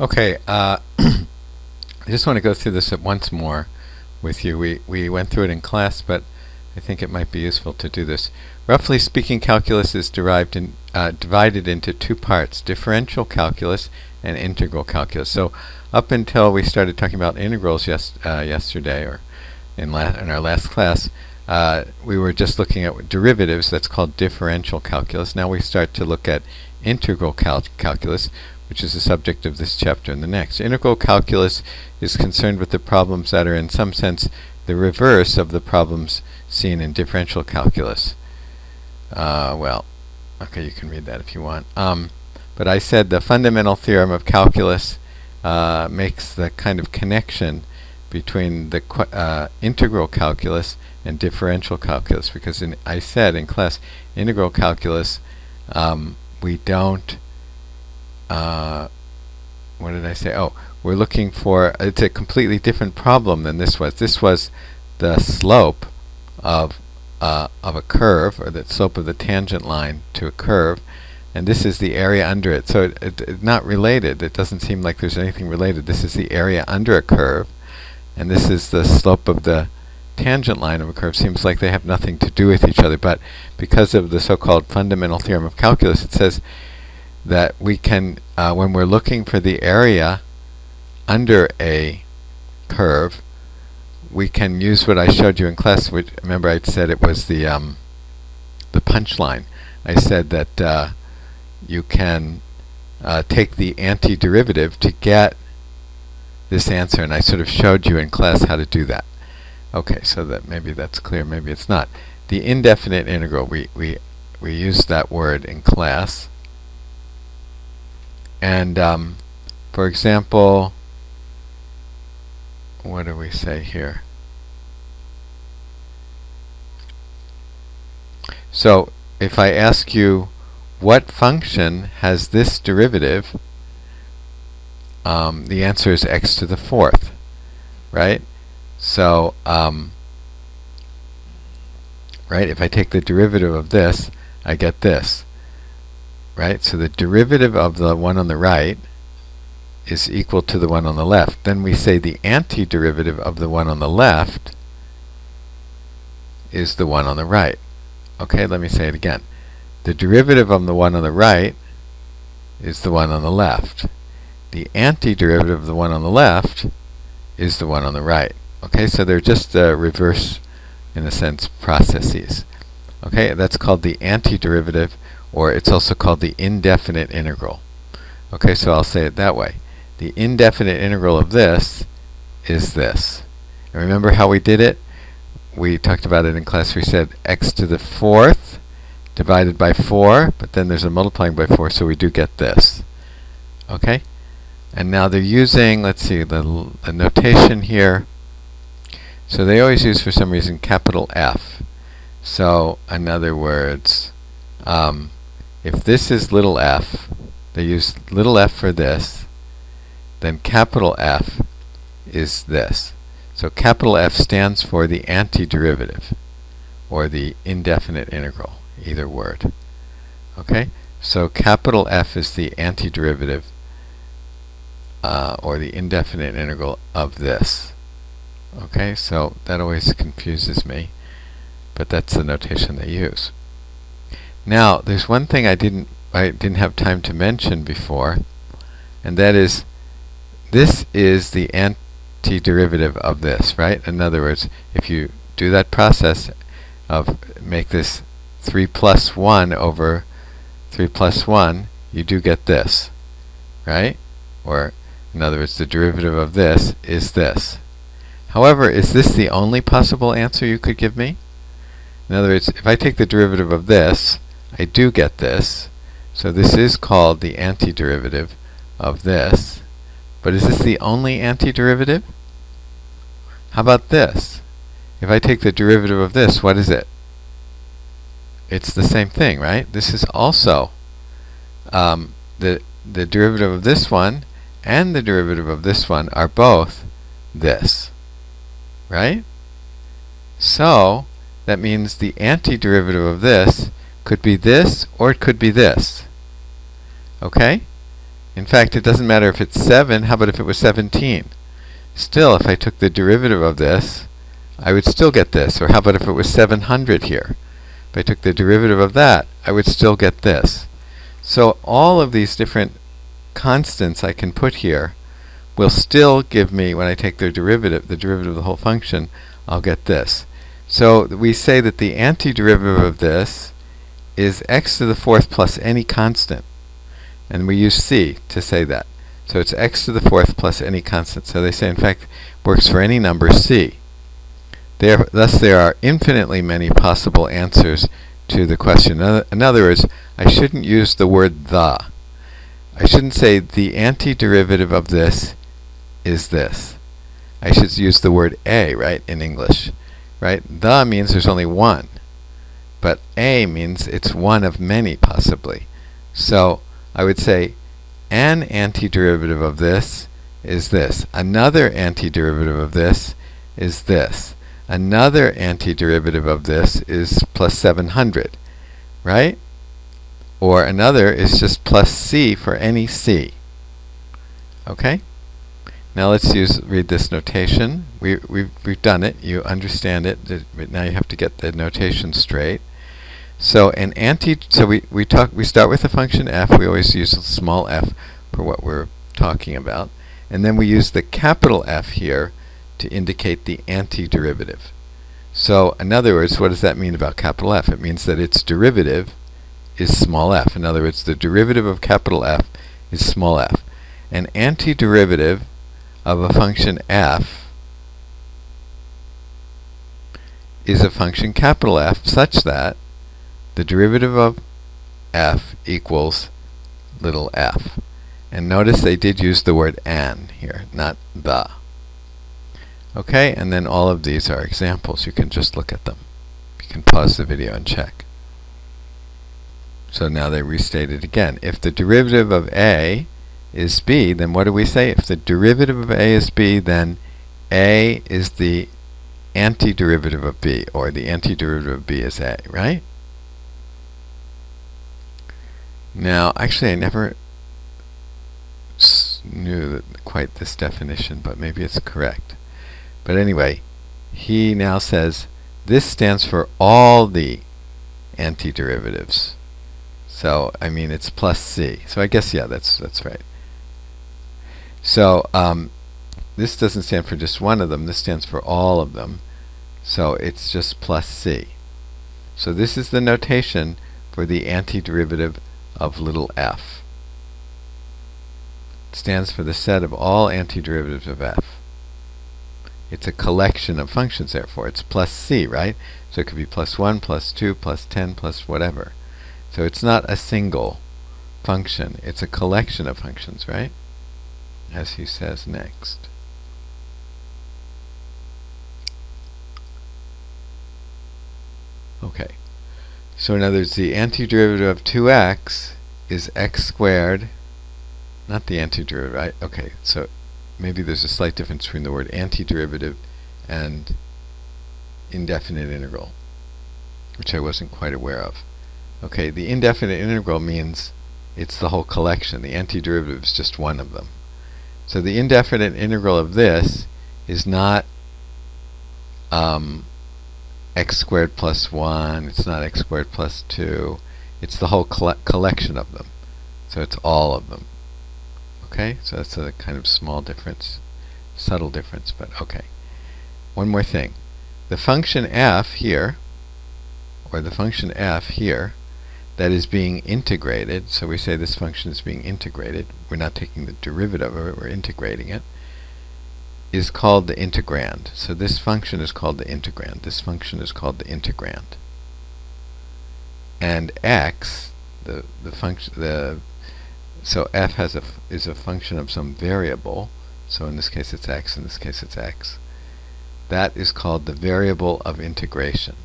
Okay, I just want to go through this once more with you. We went through it in class, but I think it might be useful to do this. Roughly speaking, calculus is divided into two parts: differential calculus and integral calculus. So up until we started talking about integrals yesterday, or in our last class, we were just looking at derivatives. That's called differential calculus. Now we start to look at integral calculus, which is the subject of this chapter and the next. Integral calculus is concerned with the problems that are in some sense the reverse of the problems seen in differential calculus. Well, okay, you can read that if you want. But I said the fundamental theorem of calculus makes the kind of connection between the integral calculus and differential calculus, because I said in class, integral calculus, we don't what did I say? Oh, we're looking for, it's a completely different problem than this was. This was the slope of a curve, or the slope of the tangent line to a curve, and this is the area under it. So it's not related. It doesn't seem like there's anything related. This is the area under a curve, and this is the slope of the tangent line of a curve. Seems like they have nothing to do with each other, but because of the so-called fundamental theorem of calculus, it says that we can, when we're looking for the area under a curve, we can use what I showed you in class. Which, remember, I said it was the punchline. I said that you can take the antiderivative to get this answer, and I sort of showed you in class how to do that. Okay, so that maybe that's clear, maybe it's not. The indefinite integral, we used that word in class. And for example, what do we say here? So if I ask you what function has this derivative, the answer is x to the fourth, right? So right, if I take the derivative of this, I get this. Right? So the derivative of the one on the right is equal to the one on the left. Then we say the antiderivative of the one on the left is the one on the right. Okay, let me say it again. The derivative of the one on the right is the one on the left. The antiderivative of the one on the left is the one on the right. Okay, so they're just reverse, in a sense, processes. Okay, that's called the antiderivative, or it's also called the indefinite integral. Okay, so I'll say it that way. The indefinite integral of this is this. And remember how we did it? We talked about it in class. We said x to the fourth divided by 4, but then there's a multiplying by 4, so we do get this. Okay? And now they're using, let's see, the notation here. So they always use, for some reason, capital F. So, in other words, if this is little f, they use little f for this, then capital F is this. So capital F stands for the antiderivative, or the indefinite integral, either word. Okay? So capital F is the antiderivative, or the indefinite integral of this. Okay? So that always confuses me, but that's the notation they use. Now, there's one thing I didn't have time to mention before, and that is, this is the antiderivative of this, right? In other words, if you do that process of make this 3 plus 1 over 3 plus 1, you do get this, right? Or, in other words, the derivative of this is this. However, is this the only possible answer you could give me? In other words, if I take the derivative of this, I do get this. So this is called the antiderivative of this. But is this the only antiderivative? How about this? If I take the derivative of this, what is it? It's the same thing, right? This is also the derivative of this one and the derivative of this one are both this, right? So that means the antiderivative of this could be this, or it could be this. Okay? In fact, it doesn't matter if it's 7. How about if it was 17? Still, if I took the derivative of this, I would still get this. Or how about if it was 700 here? If I took the derivative of that, I would still get this. So all of these different constants I can put here will still give me, when I take their derivative, the derivative of the whole function, I'll get this. So we say that the antiderivative of this is x to the fourth plus any constant. And we use c to say that. So it's x to the fourth plus any constant. So they say, in fact, works for any number c. Thus, there are infinitely many possible answers to the question. In other words, I shouldn't use the word the. I shouldn't say the antiderivative of this is this. I should use the word a, right, in English. Right? The means there's only one. But a means it's one of many, possibly. So I would say an antiderivative of this is this. Another antiderivative of this is this. Another antiderivative of this is plus 700, right? Or another is just plus c for any c. Okay? Now let's read this notation. We've done it. You understand it. But now you have to get the notation straight. So we start with the function f. We always use a small f for what we're talking about, and then we use the capital F here to indicate the antiderivative. So in other words, what does that mean about capital F? It means that its derivative is small f. In other words, the derivative of capital F is small f. An antiderivative of a function f is a function capital F such that the derivative of f equals little f. And notice they did use the word an here, not the. Okay, and then all of these are examples. You can just look at them. You can pause the video and check. So now they restate it again. If the derivative of a is b, then what do we say? If the derivative of a is b, then a is the antiderivative of b, or the antiderivative of b is a, right? Now, actually, I never knew quite this definition, but maybe it's correct. But anyway, he now says this stands for all the antiderivatives. So, I mean, it's plus c. So I guess, yeah, that's right. So, this doesn't stand for just one of them. This stands for all of them. So it's just plus c. So this is the notation for the antiderivative of little f. It stands for the set of all antiderivatives of f. It's a collection of functions, therefore. It's plus c, right? So it could be plus 1, plus 2, plus 10, plus whatever. So it's not a single function. It's a collection of functions, right? As he says next. Okay. So in other words, the antiderivative of 2x is x squared. Not the antiderivative, right? Okay, so maybe there's a slight difference between the word antiderivative and indefinite integral, which I wasn't quite aware of. Okay, the indefinite integral means it's the whole collection. The antiderivative is just one of them. So the indefinite integral of this is not x squared plus 1, it's not x squared plus 2, it's the whole collection of them. So it's all of them. Okay, so that's a kind of small difference, subtle difference, but okay. One more thing. The function f here, or the function f here, that is being integrated, so we say this function is being integrated, we're not taking the derivative of it, we're integrating it, is called the integrand. So this function is called the integrand. This function is called the integrand. And x, so f is a function of some variable. So in this case it's x, in this case it's x. That is called the variable of integration.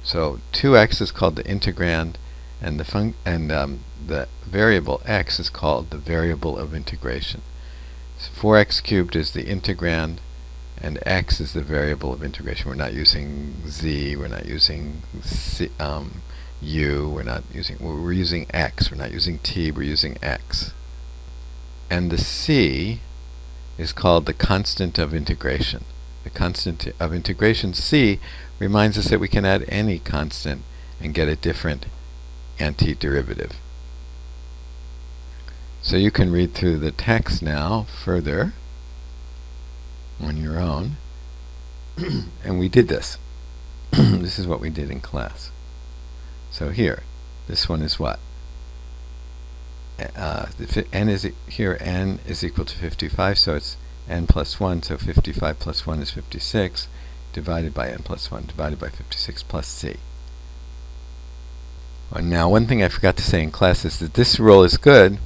So 2x is called the integrand, and the variable x is called the variable of integration. So 4x cubed is the integrand, and x is the variable of integration. We're not using z, we're not using u, we're using x, we're not using t, we're using x. and the c is called the constant of integration. The constant of integration, c, reminds us that we can add any constant and get a different antiderivative. So you can read through the text now further on your own. And we did this. This is what we did in class. So here, this one is what? N is here. N is equal to 55, so it's n plus 1. So 55 plus 1 is 56, divided by n plus 1, divided by 56 plus c. Now, one thing I forgot to say in class is that this rule is good,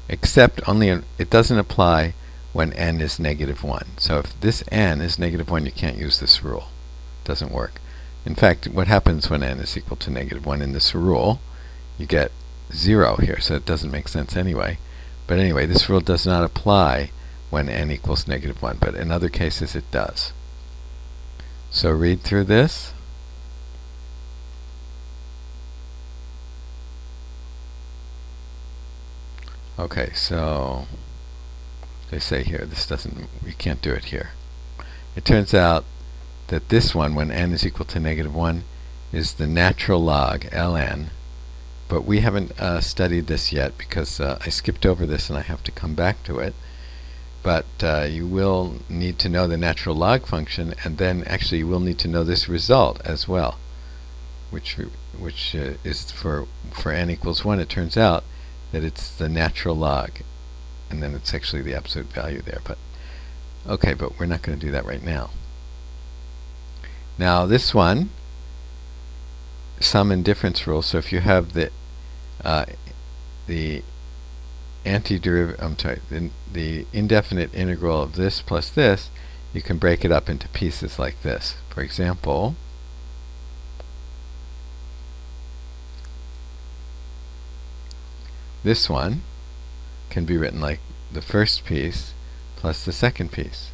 except it doesn't apply when n is negative 1. So if this n is negative 1, you can't use this rule. It doesn't work. In fact, what happens when n is equal to negative 1 in this rule? You get 0 here, so it doesn't make sense anyway. But anyway, this rule does not apply when n equals negative 1, but in other cases it does. So read through this. Okay, so they say here, you can't do it here. It turns out that this one, when n is equal to negative 1, is the natural log, ln. But we haven't studied this yet because I skipped over this and I have to come back to it. But you will need to know the natural log function, and then actually you will need to know this result as well, which is for n equals 1. It turns out that it's the natural log, and then it's actually the absolute value there. But okay, but we're not going to do that right now. Now this one, sum and difference rule. So if you have the indefinite integral of this plus this, you can break it up into pieces like this. For example, this one can be written like the first piece plus the second piece.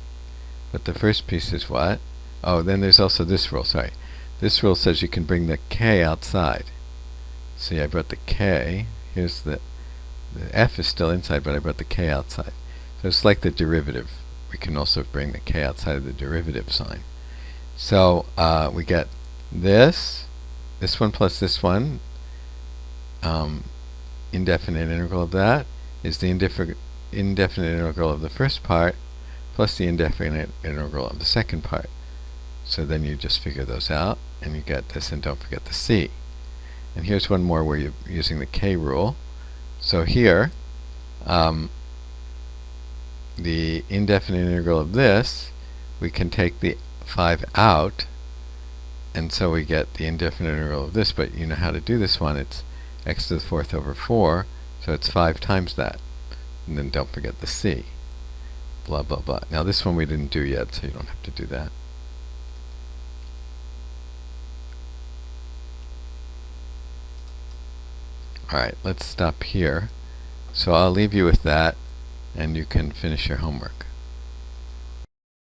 But the first piece is what? Oh, then there's also this rule, sorry. This rule says you can bring the k outside. See, I brought the k. Here's the f is still inside, but I brought the k outside. So it's like the derivative. We can also bring the k outside of the derivative sign. So we get this one plus this one. Indefinite integral of that is the indefinite integral of the first part plus the indefinite integral of the second part. So then you just figure those out, and you get this, and don't forget the c. And here's one more where you're using the k rule. So here, the indefinite integral of this, we can take the 5 out, and so we get the indefinite integral of this, but you know how to do this one. It's x to the 4th over 4, so it's 5 times that. And then don't forget the c. Blah, blah, blah. Now this one we didn't do yet, so you don't have to do that. Alright, let's stop here. So I'll leave you with that, and you can finish your homework.